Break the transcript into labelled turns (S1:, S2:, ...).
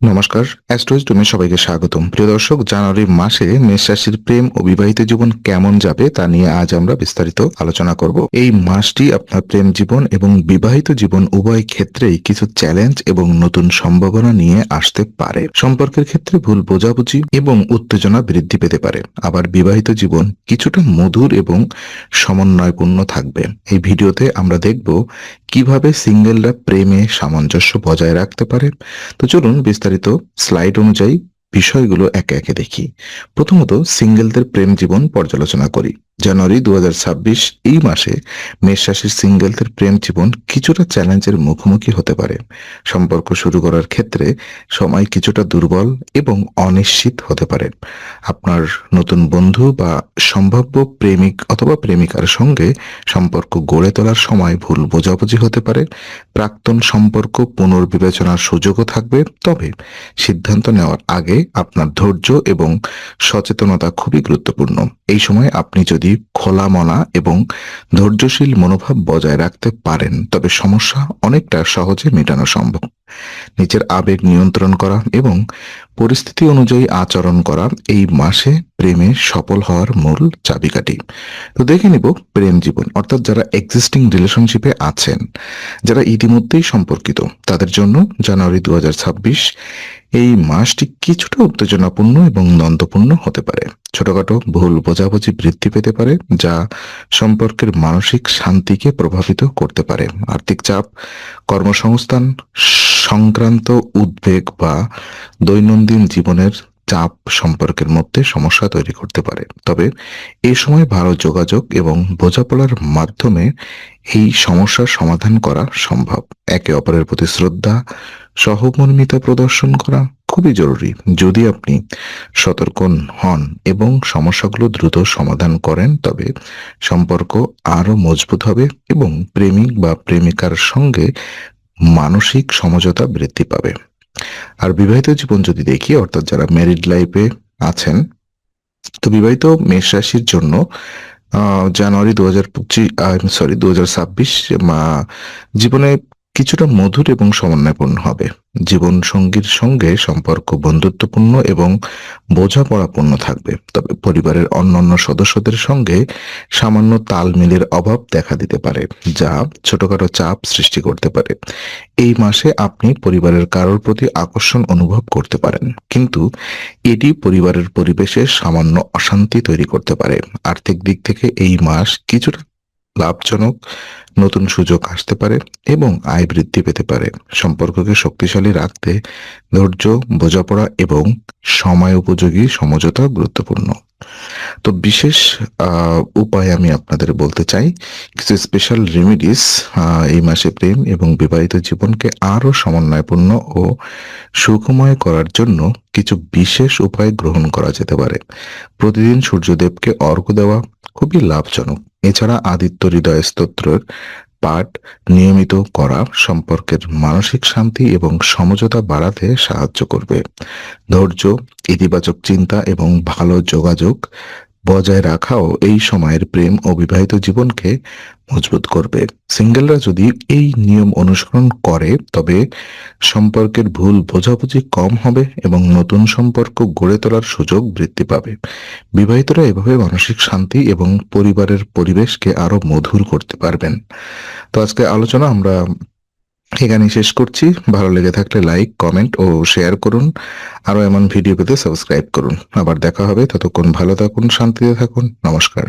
S1: নমস্কার, অ্যাস্ট্রোজ তুমি সবাইকে স্বাগতম। প্রিয় দর্শক, জানুয়ারি মাসে মেষ রাশির প্রেম ও বিবাহিত জীবন কেমন যাবে তা নিয়ে আজ আমরা বিস্তারিত আলোচনা করব। এই মাসটি আপনার প্রেম জীবন এবং বিবাহিত জীবন উভয় ক্ষেত্রেই কিছু চ্যালেঞ্জ এবং নতুন সম্ভাবনা নিয়ে আসতে পারে। সম্পর্কের ক্ষেত্রে ভুল বোঝাবুঝি এবং উত্তেজনা বৃদ্ধি পেতে পারে। আবার বিবাহিত জীবন কিছুটা মধুর এবং সমন্বয়পূর্ণ থাকবে। এই ভিডিওতে আমরা দেখব কিভাবে সিঙ্গেলরা প্রেমে সামঞ্জস্য বজায় রাখতে পারে। তো চলুন বিস্তারিত স্লাইড অনুযায়ী বিষয়গুলো একে একে দেখি। প্রথমত সিঙ্গেলদের প্রেম জীবন পর্যালোচনা করি। জানুয়ারি 2026 এই মাসে মেষ রাশির সিঙ্গেলদের প্রেম জীবন কিছুটা চ্যালেঞ্জের মুখোমুখি হতে পারে। সম্পর্ক শুরু করার ক্ষেত্রে সময় কিছুটা দুর্বল এবং অনিশ্চিত হতে পারে। আপনার নতুন বন্ধু বা সম্ভাব্য প্রেমিক অথবা প্রেমিকার সঙ্গে সম্পর্ক গড়ে তোলার সময় ভুল বোঝাবুঝি হতে পারে। প্রাক্তন সম্পর্ক পুনর্বিবেচনার সুযোগও থাকবে, তবে সিদ্ধান্ত নেওয়ার আগে আপনার ধৈর্য এবং সচেতনতা খুবই গুরুত্বপূর্ণ। এই সময় আপনি যদি খোলা মনা এবং ধৈর্যশীল মনোভাব বজায় রাখতে পারেন তবে সমস্যা অনেকটা সহজে মেটানো সম্ভব। নিজের আবেগ নিয়ন্ত্রণ করা এবং পরিস্থিতি অনুযায়ী আচরণ করা এই মাসে প্রেমে সফল হওয়ার মূল চাবিকাঠি। তো দেখে নিব প্রেম জীবন, অর্থাৎ যারা এক্সিস্টিং রিলেশনশিপে আছেন, যারা ইতিমধ্যেই সম্পর্কিত, তাদের জন্য জানুয়ারি 2026 এই মাসটি কিছুটা উত্তেজনাপূর্ণ এবং দ্বন্দ্বপূর্ণ হতে পারে। ছোটখাটো ভুল বোঝাবুঝি বৃদ্ধি পেতে পারে, যা সম্পর্কের মানসিক শান্তিকে প্রভাবিত করতে পারে। আর্থিক চাপ, কর্মসংস্থান সংক্রান্ত উদ্বেগ বা দৈনন্দিন জীবনের চাপ সম্পর্কের মধ্যে সমস্যা তৈরি করতে পারে। তবে এই সময় ভালো যোগাযোগ এবং বোঝাপড়ার মাধ্যমে এই সমস্যার সমাধান করা সম্ভব। একে অপরের প্রতি শ্রদ্ধা, সহমর্মিতা প্রদর্শন করা খুবই জরুরি। যদি আপনি সতর্ক হন এবং সমস্যাগুলো দ্রুত সমাধান করেন তবে সম্পর্ক আরো মজবুত হবে এবং প্রেমিক বা প্রেমিকার সঙ্গে মানসিক সমঝোতা বৃদ্ধি পাবে। আর বিবাহিত জীবন যদি দেখি, অর্থাৎ যারা ম্যারিড লাইফে আছেন, তো বিবাহিত মেষ রাশির জন্য জানুয়ারি 2026 জীবনে কিছুটা মধুর এবং সমন্বয়পূর্ণ হবে। জীবন সঙ্গীর সঙ্গে সম্পর্ক বন্ধুত্বপূর্ণ এবং বোঝাপড়াপূর্ণ থাকবে, তবে পরিবারের অন্যান্য সদস্যদের সঙ্গে সামান্য তালমিলের অভাব দেখা দিতে পারে, যা ছোটখাটো চাপ সৃষ্টি করতে পারে। এই মাসে আপনি পরিবারের কারোর প্রতি আকর্ষণ অনুভব করতে পারেন, কিন্তু এটি পরিবারের পরিবেশে সামান্য অশান্তি তৈরি করতে পারে। আর্থিক দিক থেকে এই মাস কিছুটা লাভজনক, নতুন সুযোগ আসতে পারে এবং আয় বৃদ্ধি পেতে পারে। সম্পর্ককে শক্তিশালী রাখতে ধৈর্য, বোঝাপড়া এবং সময় উপযোগী সমঝোতা গুরুত্বপূর্ণ। তো বিশেষ উপায় আমি আপনাদের বলতে চাই, কিছু স্পেশাল রেমিডিস এই মাসে প্রেম এবং বিবাহিত জীবনকে আরো সমন্বয়পূর্ণ ও সুখময় করার জন্য কিছু বিশেষ উপায় গ্রহণ করা যেতে পারে। প্রতিদিন সূর্যদেবকে অর্ঘ্য দেওয়া খুবই লাভজনক। এছাড়া আদিত্য হৃদয় স্তোত্রের পাঠ নিয়মিত করা সম্পর্কের মানসিক শান্তি এবং সমঝোতা বাড়াতে সাহায্য করবে। ধৈর্য, ইতিবাচক চিন্তা এবং ভালো যোগাযোগ বজায় রাখাও এই সময়ের প্রেম ও বিবাহিত জীবনকে মজবুত করবে। সিঙ্গেলরা যদি এই নিয়ম অনুসরণ করে তবে সম্পর্কের ভুল বোঝাবুঝি কম হবে এবং নতুন সম্পর্ক গড়ে তোলার সুযোগ বৃদ্ধি পাবে। বিবাহিতরা এভাবে মানসিক শান্তি এবং পরিবারের পরিবেশকে আরো মধুর করতে পারবেন। তো আজকে আলোচনা আমরা এখানেই শেষ করছি। ভালো লেগে থাকলে লাইক, কমেন্ট ও শেয়ার করুন। আরো এমন ভিডিও পেতে সাবস্ক্রাইব করুন। আবার দেখা হবে, ততক্ষণ ভালো থাকুন, শান্তিতে থাকুন। নমস্কার।